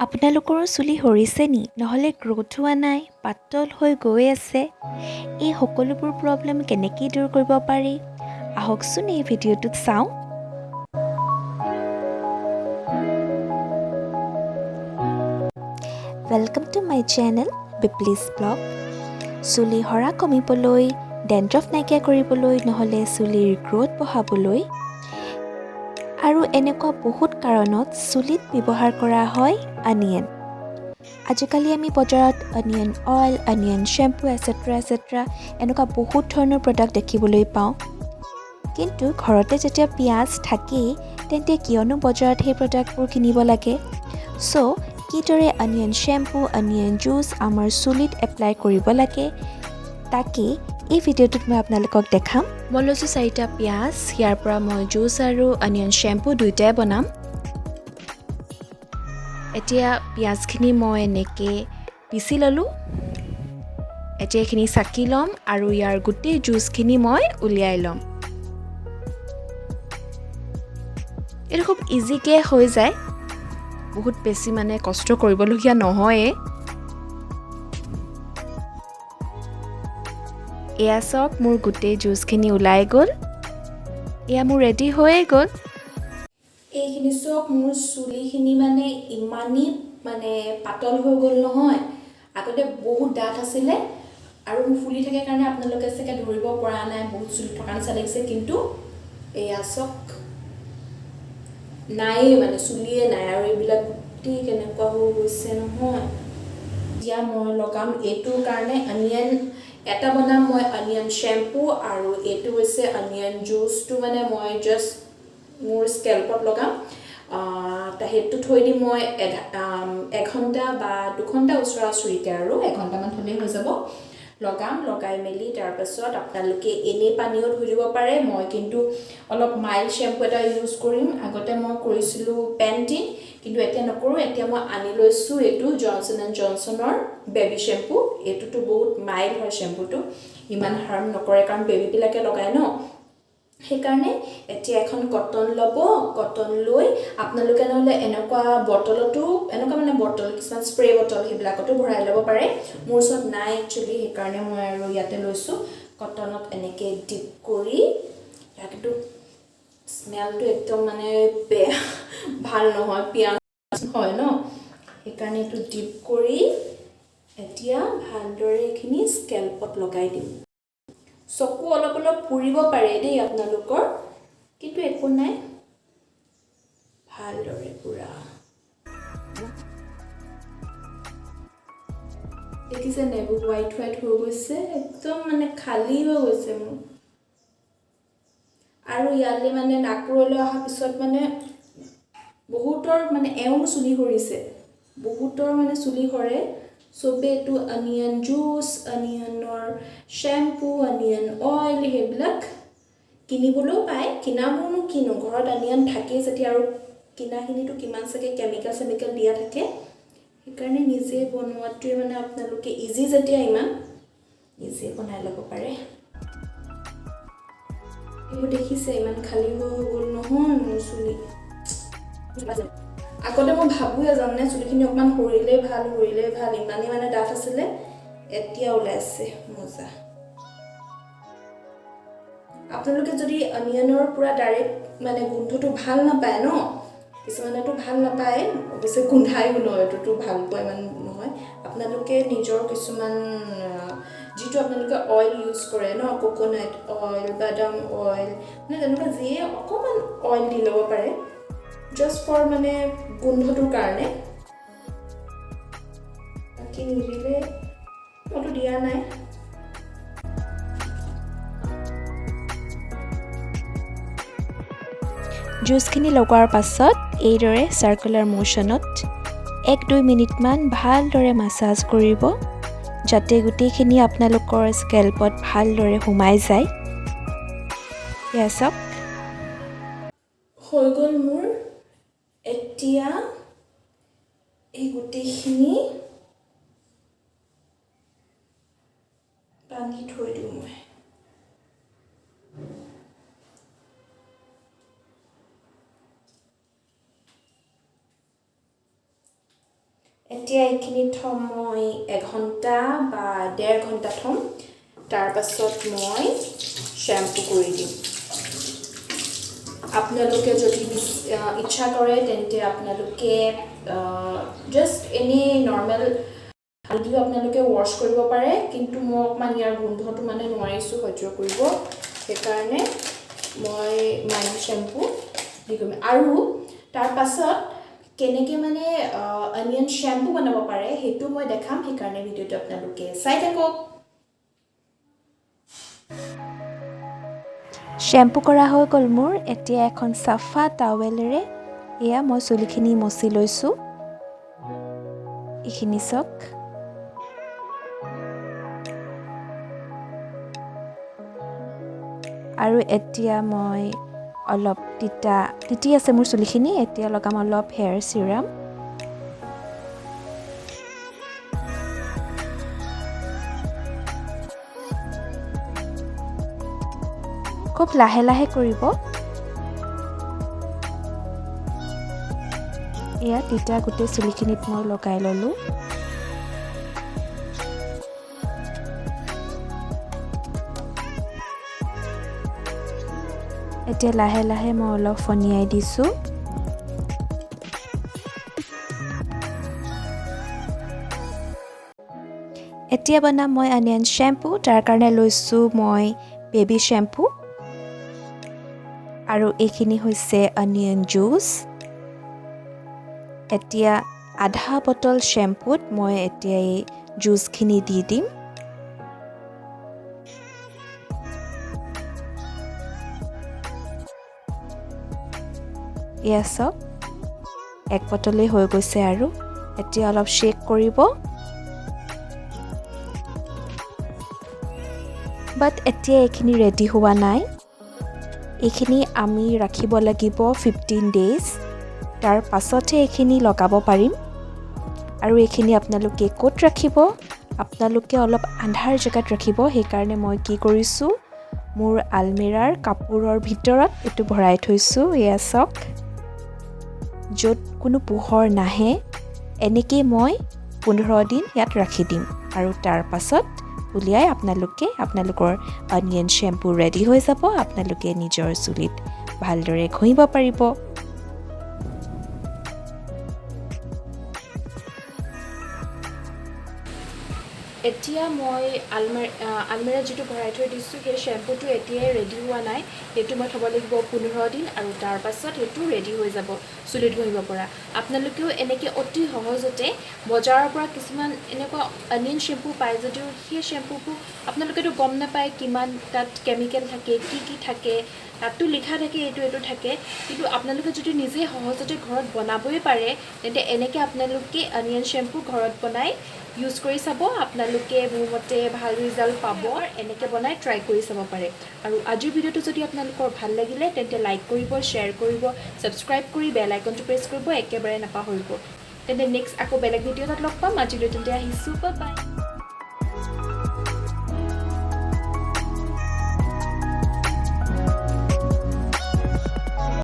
আপোনালোকৰো চুলি সৰিছে নি নহ'লে গ্ৰ'থ হোৱা নাই পাতল হৈ গৈ আছে এই সকলোবোৰ প্ৰব্লেম কেনেকৈ দূৰ কৰিব পাৰি আহকচোন এই ভিডিঅ'টোত চাওঁ ৱেলকাম টু মাই চেনেল বিপ্লিছ ব্লগ চুলি সৰা কমিবলৈ ডেণ্ড্ৰফ নাইকিয়া কৰিবলৈ নহ'লে চুলিৰ গ্ৰ'থ বঢ়াবলৈ আৰু এনেকুৱা বহুত কাৰণত চুলিত ব্যৱহাৰ কৰা হয় অনিয়ন আজিকালি আমি বজাৰত onion oil onion shampoo etcetera এনেকুৱা বহুত ধৰণৰ প্ৰডাক্ট দেখিবলৈ পাওঁ কিন্তু ঘৰতে যেতিয়া পিঁয়াজ থাকেই তেন্তে কিয়নো বজাৰত সেই প্ৰডাক্টবোৰ কিনিব লাগে চ' কিদৰে অনিয়ন শ্বেম্পু অনিয়ন জুচ আমাৰ চুলিত এপ্লাই কৰিব লাগে তাকে এই ভিডিঅ'টোত মই আপোনালোকক দেখাম মই লৈছোঁ 4টা পিঁয়াজ ইয়াৰ পৰা মই জুচ আৰু অনিয়ন শ্বেম্পু দুয়োটাই বনাম এতিয়া পিঁয়াজখিনি মই এনেকৈ পিচি ল'লোঁ এতিয়া এইখিনি চাকি ল'ম আৰু ইয়াৰ গোটেই জুচখিনি মই উলিয়াই ল'ম এইটো খুব ইজিকৈ হৈ যায় বহুত বেছি মানে কষ্ট কৰিবলগীয়া নহয়ে এয়া চাওক মোৰ গোটেই জুচখিনি ওলাই গ'ল এয়া মোৰ ৰেডি হৈয়ে গ'ল এইখিনি চব মোৰ চুলিখিনি মানে ইমানেই মানে পাতল হৈ গ'ল নহয় আগতে বহুত ডাঠ আছিলে আৰু মোৰ ফুলি থাকে কাৰণে আপোনালোকে চাগে ধৰিব পৰা নাই বহুত চুলি থকা নিচিনা লাগিছে কিন্তু এয়া চাওক নাই মানে চুলিয়ে নাই আৰু এইবিলাক গোটেই কেনেকুৱা হৈ গৈছে নহয় এতিয়া মই লগাম এইটোৰ কাৰণে অনিয়ন এটা বনাম মই অনিয়ন শ্বেম্পু আৰু এইটো হৈছে অনিয়ন জুচটো মানে মই জাষ্ট মোৰ স্কেল্পত লগাম সেইটো থৈ দিম মই এঘণ্টা বা 2 ঘণ্টা ওচৰা-ওচৰিকৈ আৰু এঘণ্টামান থ'লেই হৈ যাব লগাই মেলি তাৰপাছত আপোনালোকে এনে পানীও ধুই দিব পাৰে মই কিন্তু অলপ মাইল্ড শ্বেম্পু এটা ইউজ কৰিম আগতে মই কৰিছিলোঁ পেণ্টিন কিন্তু এতিয়া নকৰোঁ এতিয়া মই আনি লৈছোঁ এইটো জনছন এণ্ড জনছনৰ বেবী শ্বেম্পু এইটোতো বহুত মাইল্ড হয় শ্বেম্পুটো ইমান হাৰ্ম নকৰে কাৰণ বেবীবিলাকে লগায় ন সেইকাৰণে এতিয়া এখন কটন ল'ব কটন লৈ আপোনালোকে নহ'লে এনেকুৱা বটলতো এনেকুৱা মানে বটল কিছুমান স্প্ৰে বটল সেইবিলাকতো ভৰাই ল'ব পাৰে মোৰ ওচৰত নাই একচুৱেলি সেইকাৰণে মই আৰু ইয়াতে লৈছোঁ কটনত এনেকৈ ডিপ কৰি ইয়াতো স্মেলটো একদম মানে বেয়া ভাল নহয় পিঁয়াজ হয় ন সেইকাৰণে এইটো ডিপ কৰি এতিয়া ভালদৰে এইখিনি স্কেল্পত লগাই দিম চকু অলপ অলপ পুৰিব পাৰে দেই আপোনালোকৰ কিন্তু একো নাই ভালদৰে পুৰা দেখিছে নেবু হোৱাইট হৈ গৈছে একদম মানে খালী হৈ গৈছে মোৰ আৰু ইয়ালে মানে নাকৰলৈ অহাৰ পিছত মানে বহুতৰ মানে এওঁৰ চুলি সৰিছে বহুতৰ মানে চুলি সৰে চবে এইটো অনিয়ন জুচ অনিয়নৰ শ্বেম্পু অনিয়ন অইল সেইবিলাক কিনিবলৈও পায় কিনাবোৰনো কিনো ঘৰত অনিয়ন থাকেই যেতিয়া আৰু কিনাখিনিতো কিমান চাগে কেমিকেল দিয়া থাকে সেইকাৰণে নিজে বনোৱাটোৱে মানে আপোনালোকে ইজি যেতিয়া ইমান নিজে বনাই ল'ব পাৰে এইবোৰ দেখিছে ইমান খালী হৈ গ'ল নহয় মোৰ চুলি আগতে মই ভাবোঁৱে জানে চুলিখিনি অকণমান সৰিলেই ভাল ইমানেই মানে ডাঠ আছিলে এতিয়া ওলাইছে মজা আপোনালোকে যদি অনিয়নৰ পুৰা ডাইৰেক্ট মানে গোন্ধটো ভাল নাপায় ন কিছুমানেতো ভাল নাপায় অৱশ্যে গোন্ধায়ো ন এইটোতো ভাল পোৱা ইমান নহয় আপোনালোকে নিজৰ কিছুমান যিটো আপোনালোকে অইল ইউজ কৰে ন কোকোনাট অইল বাদাম অইল মানে তেনেকুৱা যিয়ে অকণমান অইল দি ল'ব পাৰে জাষ্ট ফৰ মানে গোন্ধটোৰ কাৰণে বাকী নিদিলে মইতো দিয়া নাই জুচখিনি লগোৱাৰ পাছত এইদৰে চাৰ্কুলাৰ মোশ্যনত 1-2 মিনিটমান ভালদৰে মাছাজ কৰিব যাতে গোটেইখিনি আপোনালোকৰ স্কেল্পত ভালদৰে সোমাই যায় এয়া চাওক হৈ গ'ল মোৰ এতিয়া এই গোটেইখিনি পানী থৈ দিওঁ মই এতিয়া এইখিনি থ'ম মই 1 ঘণ্টা বা 1.5 ঘণ্টা থ'ম তাৰ পাছত মই শ্যাম্পু কৰি দিম আপোনালোকে যদি ইচ্ছা কৰে তেন্তে আপোনালোকে জাষ্ট এনে নৰ্মেল হালধিও আপোনালোকে ৱাশ কৰিব পাৰে কিন্তু মই অকণমান ইয়াৰ গোন্ধটো মানে নোৱাৰিছোঁ সহ্য কৰিব সেইকাৰণে মই মাইল্ড শ্যাম্পু দি কৰিম আৰু তাৰ পাছত কেনেকৈ মানে অনিয়ন শ্যাম্পু বনাব পাৰে সেইটো মই দেখাম সেইকাৰণে ভিডিঅ'টো আপোনালোকে চাই থাকক শ্যাম্পু কৰা হৈ গ'ল মোৰ এতিয়া এখন চাফা টাৱেলেৰে এয়া মই চুলিখিনি মচি লৈছোঁ এইখিনি চাওক আৰু এতিয়া মই অলপ তিতি আছে মোৰ চুলিখিনি এতিয়া লগাম অলপ হেয়াৰ চিৰাম খুব লাহে লাহে কৰিব এয়া তিতা গোটেই চুলিখিনিত মই লগাই ল'লোঁ এতিয়া লাহে লাহে মই অলপ ফনিয়াই দিছোঁ এতিয়া বনাম মই অনিয়ন শ্যাম্পু তাৰ কাৰণে লৈছোঁ মই বেবী শ্যাম্পু আৰু এইখিনি হৈছে অনিয়ন জুচ এতিয়া আধা বটল শ্যাম্পুত মই এতিয়া এই জুচখিনি দি দিম এয়া চাওক 1 বটলেই হৈ গৈছে আৰু এতিয়া অলপ শ্বেক কৰিব বাট এতিয়া এইখিনি ৰেডি হোৱা নাই এইখিনি আমি ৰাখিব লাগিব 15 ডেজ তাৰ পাছতহে এইখিনি লগাব পাৰিম আৰু এইখিনি আপোনালোকে ক'ত ৰাখিব আপোনালোকে অলপ আন্ধাৰ জেগাত ৰাখিব সেইকাৰণে মই কি কৰিছোঁ মোৰ আলমিৰাৰ কাপোৰৰ ভিতৰত এইটো ভৰাই থৈছোঁ এয়া চাওক য'ত কোনো পোহৰ নাহে এনেকৈ মই 15 দিন ইয়াত ৰাখি দিম আৰু তাৰ পাছত উলিয়াই আপোনালোকৰ অনিয়ন শ্যাম্পু ৰেডি হৈ যাব আপোনালোকে নিজৰ চুলিত ভালদৰে ঘঁহিব পাৰিব এতিয়া মই আলমিৰাত যিটো ভৰাই থৈ দিছোঁ সেই শ্যাম্পুটো এতিয়াই ৰেডি হোৱা নাই সেইটো মই থ'ব লাগিব 15 দিন আৰু তাৰ পাছত সেইটো ৰেডি হৈ যাব চুলিত ঘঁহিব পৰা আপোনালোকেও এনেকৈ অতি সহজতে বজাৰৰ পৰা কিছুমান এনেকুৱা অনিয়ন শ্যাম্পু পায় যদিও সেই শ্যাম্পুবোৰ আপোনালোকেতো গম নাপায় কিমান তাত কেমিকেল থাকে কি থাকে তাততো লিখা থাকে এইটো থাকে কিন্তু আপোনালোকে যদি নিজে সহজতে ঘৰত বনাবই পাৰে তেন্তে এনেকৈ আপোনালোকে অনিয়ন শ্যাম্পু ঘৰত বনাই ইউজ কৰি চাব আপোনালোকে মোৰ মতে ভাল ৰিজাল্ট পাব এনেকৈ বনাই ট্ৰাই কৰি চাব পাৰে আৰু আজিৰ ভিডিঅ'টো যদি আপোনালোকৰ ভাল লাগিলে তেন্তে লাইক কৰিব শ্বেয়াৰ কৰিব ছাবস্ক্ৰাইব কৰি বেল আইকনটো প্ৰেছ কৰিব একেবাৰে নাপাহৰিব তেন্তে নেক্সট আকৌ বেলেগ ভিডিঅ'ত লগ পাম আজিলৈ তেন্তে আহিছোঁ বাই বাই